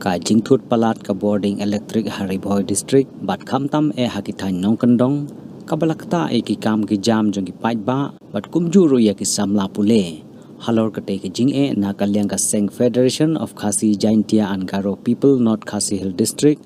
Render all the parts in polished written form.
ka jingthut palat ka boarding electric Haribhoi district bat khamtam e hakithan nongkandong kabalakta e ki kam ki jam jong ki pait ba bat kumjuru ya ki samla pule halor kate ki jing e na kalyang ka Seng Federation of Khasi Jaintia and Garo People North Khasi Hill District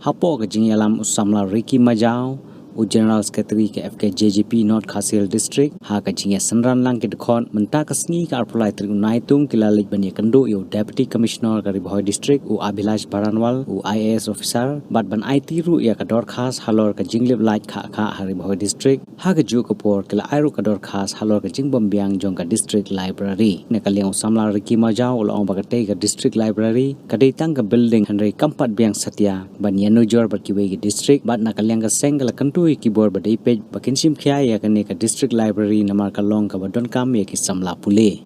hapo ka jing yalam usamla Ricky Majau u General Secretary ke FKJGP North Khasi Hill District ha ka jing sanran lang ki dekhon menta ka sngi ka arpulai tribunal tung kilalik bani kandu yo Deputy Commissioner ka Haribhoi District u Abhilash Baranwal u IAS officer bat ban IT ru ya ka dor khas halor ka jinglip light kha Haribhoi District ha ka ju ka por kila airu ka dor khas halor ka jing bombyang jong ka District Library ne ka leng samla Ricky Majau ul ong ba ka te ka District Library ka dei tang ka building hanrei kampat byang satya ban yanu jor ba ki we ki district bat na ka leng ka seng ka kantu keyboard ba dei page bakin sim khya ya ka ne ka District Library namar ka long ka badon kam ya ki samla pule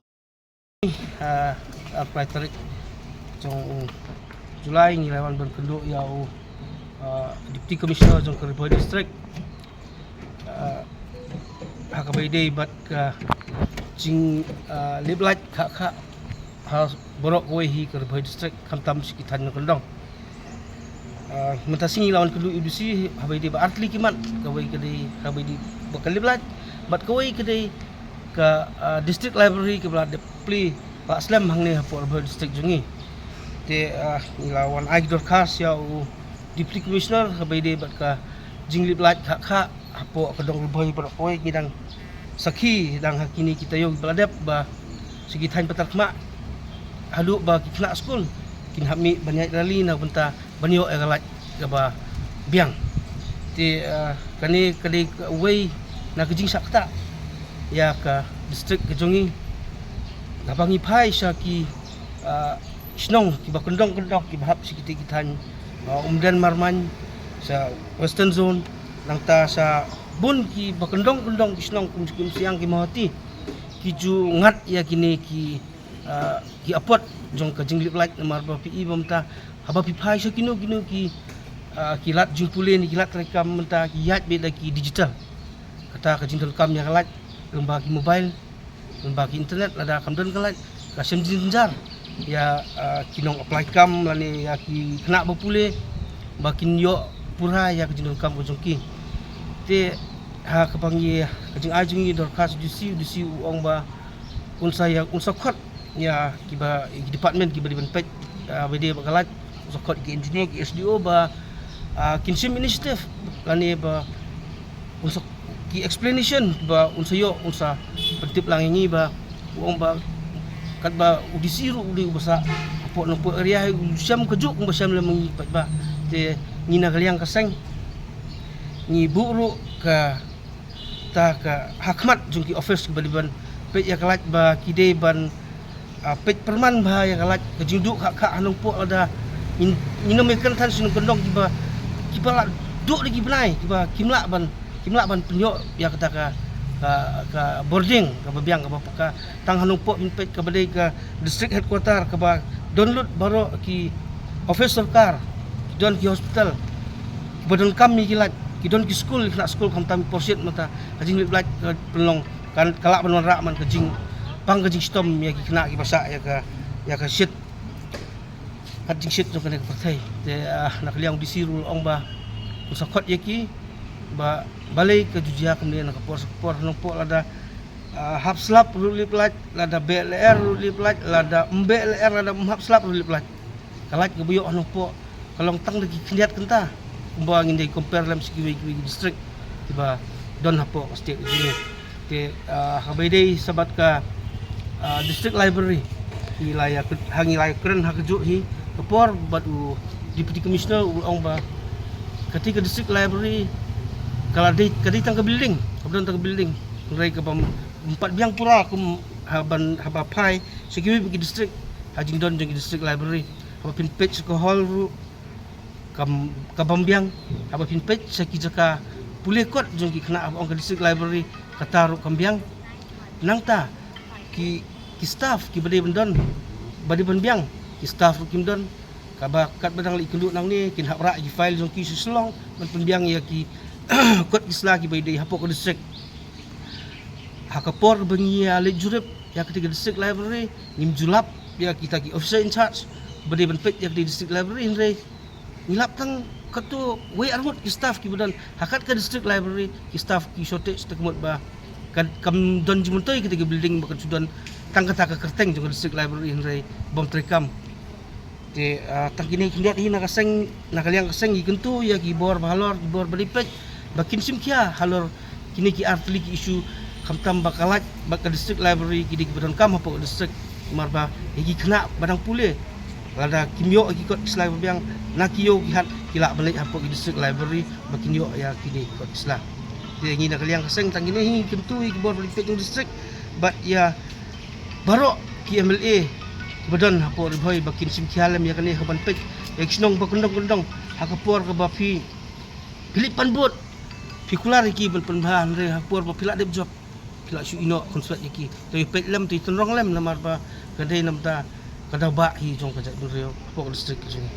apply tarik jong Julai ni lawan berkendu yau Deputy Commissioner jong Haribhoi District hakabai dei bat ka jing lip light kha ha borok we hi Haribhoi District khamtam sikitan kendong mentasi lawan kedua UDC habai di artli kimat kawai kedai habai di bakalib lat bat kawai kedai ke District Library ke belad pli Pak Slam hangni hapo Haribhoi District jungi te lawan ai dor khas ya Deputy Commissioner habai di bat ka jinglip lat kha hapo kedong Haribhoi bar kawai ngidang sakhi dang hakini kita yo beladap ba segi tain petak mak halu ba kina school kin hami banyak rali na benta banyo egalat gaba biang ti kani kadi way na kajing sakta ya ka district kejongi gabangi phai sa ki snong ki bakendong ki bahap sikiti kitan umdan marman sa western zone langta sa bun ki bakendong ki snong kum siang ki mahati ki ju ngat ya kini ki apot jong ka jinglip light namar ba pi bomta haba pi phai sa kino ki kilat jingpule ni kilat rekam menta ki yat be ki digital kata ka jintul kam ya kalat lemba ki mobile lemba ki internet lada kamdan kalat ka sem jinjar ya kinong apply kam lani ya ki kena bapule bakin yo pura ya ka jintul kam jongki te ha kapangi ka jing ajungi dor khas dusi uong ba unsa khot ya kiba department kiba di pet bede bakalat sokot ki engineer ki SDO ba kinsim initiative lani ba unsok ki explanation ba unsayo unsa pentip lang ini ba uong ba kat ba udisiru udi basa apo no po area usiam kejuk ba siam lamang ipat ba te ngina kaliang kaseng ni buru ka ta ka hakmat jungki office ba di ban pet ya kalat ba kide ban pet perman ba ya kalat kejinduk hak anong po ada inomekan tan sinu kendong kiba la duk lagi benai kiba kimla ban penyo ya kata ka boarding ka babiang ka bapaka tang hanung po min pet ka badai ka district headquarter ka ba download baro ki office sarkar don ki hospital badon kami kilat ki don ki school nak school kam tam porsit mata kajing liblat pelong kan kalak ban rak man kajing pang kajing stom ya ki kena ki basa ya ka shit kajing shit jong kena partai te nak liang disirul ong ba usakot yaki ba balai ke jujia kemudian nak por nompo lada hap slap ruli plat lada BLR ruli plat lada MBLR lada hap slap ruli plat kalat ke buyo nompo kalong tang lagi keliat kenta umba ngindai compare lam segi district tiba don hapo state ini te habaidai sabat ka District Library hilaya hangi laya keren hakju hi kepor batu Deputy Commissioner ong ba ketika District Library kalau kadi tang ke building kemudian tang ke building ngai ke empat biang pura kum haba pai sekimi bagi district hajing don jeng District Library haba pin page ke hall ru ka bambiang haba pin page seki jaka pule kot jeng ki kena ong ke District Library kataru kambiang nangta ki staff ki bade bendon bade benbiang ki staff kim don kaba kat badang li kenduk nang ni kin hak rak ki file jong ki suslong man penbiang ya ki kot isla ki bai dei hapok district hakapor bengi ale jurep ya ketika District Library nim julap ya kita ki officer in charge beri benpet yak di district library hindai ngilap tang katu we armut ki staff ki badan hakat ke district library ki staff ki shortage tekmut ba kan kam don jimuntoi kita building bakan sudan tang kata ka kerteng jong district library hindai bom trekam te tang kini kindat hi nakaseng nakaliang kaseng gi kentu ya ki bor balor ki bor belipet bakin sim kia halor kini ki artli ki isu kamtam bakalat bakal district library ki di badan kam apa district marba gi kena badang pule lada kimyo ki kot islam biang nakiyo ki hat kila balik apa ki district library bakin yo ya kini kot islam dia ngi nakaliang kaseng tang kini hi kentu ki bor belipet jong district bat ya barok ki MLA badan hapor boy bakin sim kialam ya kani haban pek eksnong bakundong-kundong hakapor ke bapi pilipan bot pikular iki ban penbahan re hapor ba pilak dep job pilak su ino konsulat iki to pek lam tu tenrong lam namar ba kadai namta kada ba hi jong kajak dure hapor district jong